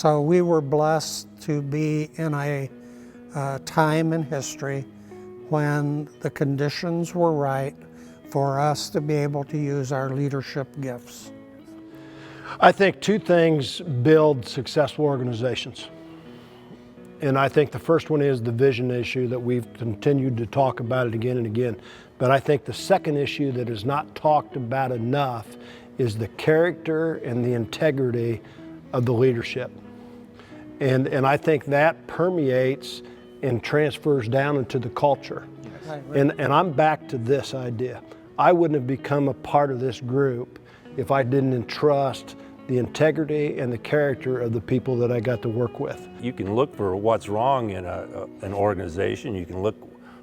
So we were blessed to be in a time in history when the conditions were right for us to be able to use our leadership gifts. I think two things build successful organizations. And I think the first one is the vision issue that we've continued to talk about it again and again. But I think the second issue that is not talked about enough is the character and the integrity of the leadership. And I think that permeates and transfers down into the culture. And I'm back to this idea. I wouldn't have become a part of this group if I didn't entrust the integrity and the character of the people that I got to work with. You can look for what's wrong in an organization, you can look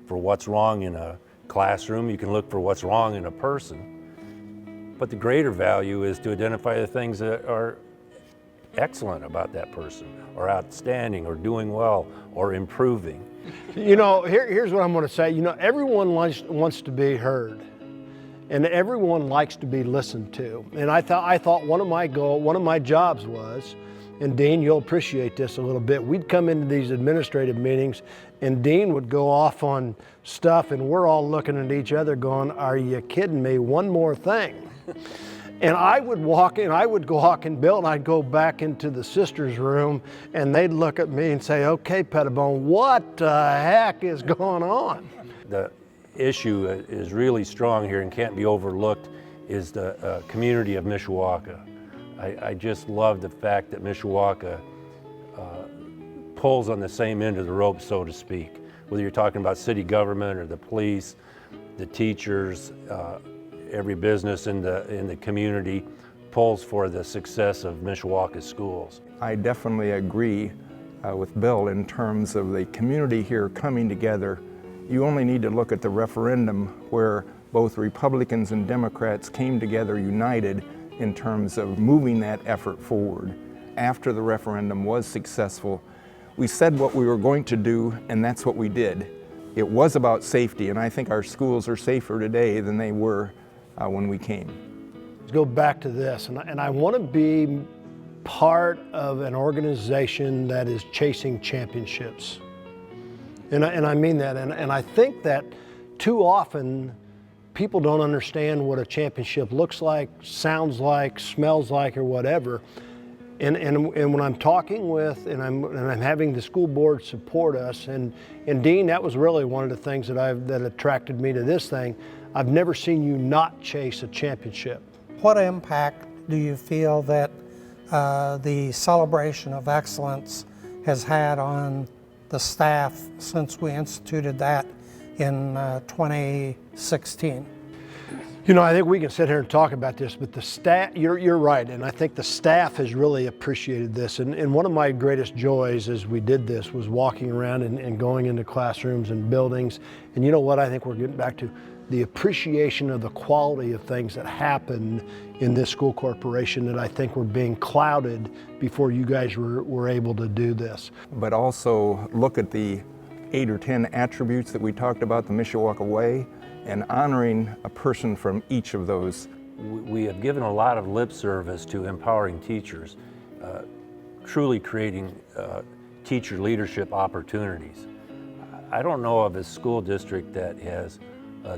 for what's wrong in a classroom, you can look for what's wrong in a person, but the greater value is to identify the things that are excellent about that person, or outstanding, or doing well, or improving. You know, here's what I'm going to say. You know, everyone wants to be heard. And everyone likes to be listened to. And I thought one of my jobs was, and Dean, you'll appreciate this a little bit, we'd come into these administrative meetings and Dean would go off on stuff and we're all looking at each other going, are you kidding me? One more thing. And I would walk in, I would walk in Bill and I'd go back into the sisters' room and they'd look at me and say, okay, Pettibone, what the heck is going on? The issue is really strong here and can't be overlooked is the community of Mishawaka. I just love the fact that Mishawaka pulls on the same end of the rope, so to speak. Whether you're talking about city government or the police, the teachers, every business in the community pulls for the success of Mishawaka schools. I definitely agree with Bill in terms of the community here coming together. You only need to look at the referendum where both Republicans and Democrats came together united in terms of moving that effort forward. After the referendum was successful, we said what we were going to do, and that's what we did. It was about safety, and I think our schools are safer today than they were when we came. Let's go back to this, and I want to be part of an organization that is chasing championships. And I mean that, and I think that too often people don't understand what a championship looks like, sounds like, smells like, or whatever. And when I'm talking with, and I'm having the school board support us, and Dean, that was really one of the things that attracted me to this thing. I've never seen you not chase a championship. What impact do you feel that the celebration of excellence has had on the staff since we instituted that in 2016? You know, I think we can sit here and talk about this, but the staff, you're right, and I think the staff has really appreciated this. And one of my greatest joys as we did this was walking around and going into classrooms and buildings. And you know what I think we're getting back to? The appreciation of the quality of things that happen in this school corporation that I think were being clouded before you guys were able to do this. But also look at the 8 or 10 attributes that we talked about, the Mishawaka Way, and honoring a person from each of those. We have given a lot of lip service to empowering teachers, truly creating teacher leadership opportunities. I don't know of a school district that has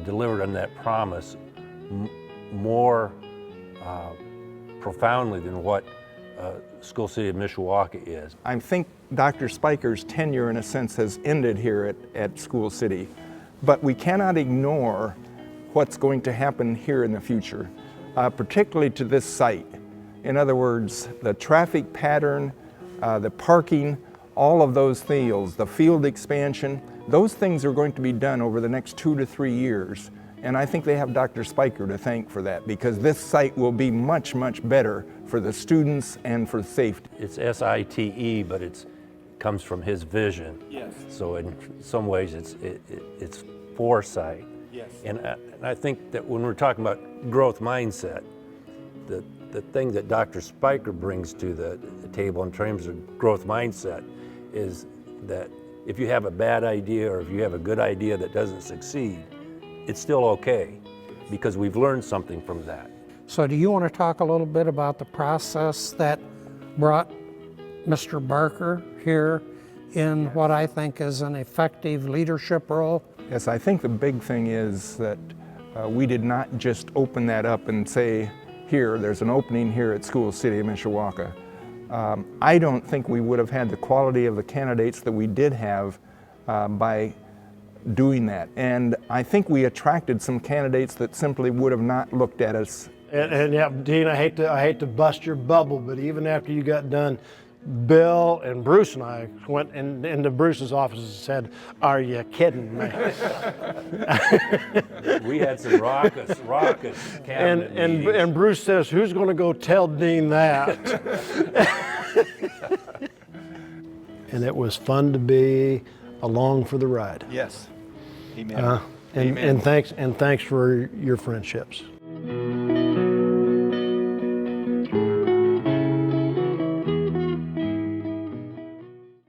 delivered on that promise more profoundly than what School City of Mishawaka is. I think Dr. Speicher's tenure in a sense has ended here at School City, but we cannot ignore what's going to happen here in the future, particularly to this site. In other words, the traffic pattern, the parking, all of those things, the field expansion, those things are going to be done over the next 2 to 3 years. And I think they have Dr. Speicher to thank for that, because this site will be much, much better for the students and for safety. It's S-I-T-E, but it comes from his vision. Yes. So in some ways it's foresight. Yes. And I think that when we're talking about growth mindset, the thing that Dr. Speicher brings to the table in terms of growth mindset is that if you have a bad idea or if you have a good idea that doesn't succeed, it's still okay, because we've learned something from that. So do you want to talk a little bit about the process that brought Mr. Barker here in what I think is an effective leadership role? Yes, I think the big thing is that we did not just open that up and say, here, there's an opening here at School City of Mishawaka. I don't think we would have had the quality of the candidates that we did have by doing that. And I think we attracted some candidates that simply would have not looked at us. And yeah, Dean, I hate to bust your bubble, but even after you got done, Bill and Bruce and I went into Bruce's office and said, "Are you kidding me?" We had some raucous cabinet meetings. And Bruce says, "Who's going to go tell Dean that?" And it was fun to be along for the ride. Yes. Amen. And thanks for your friendships.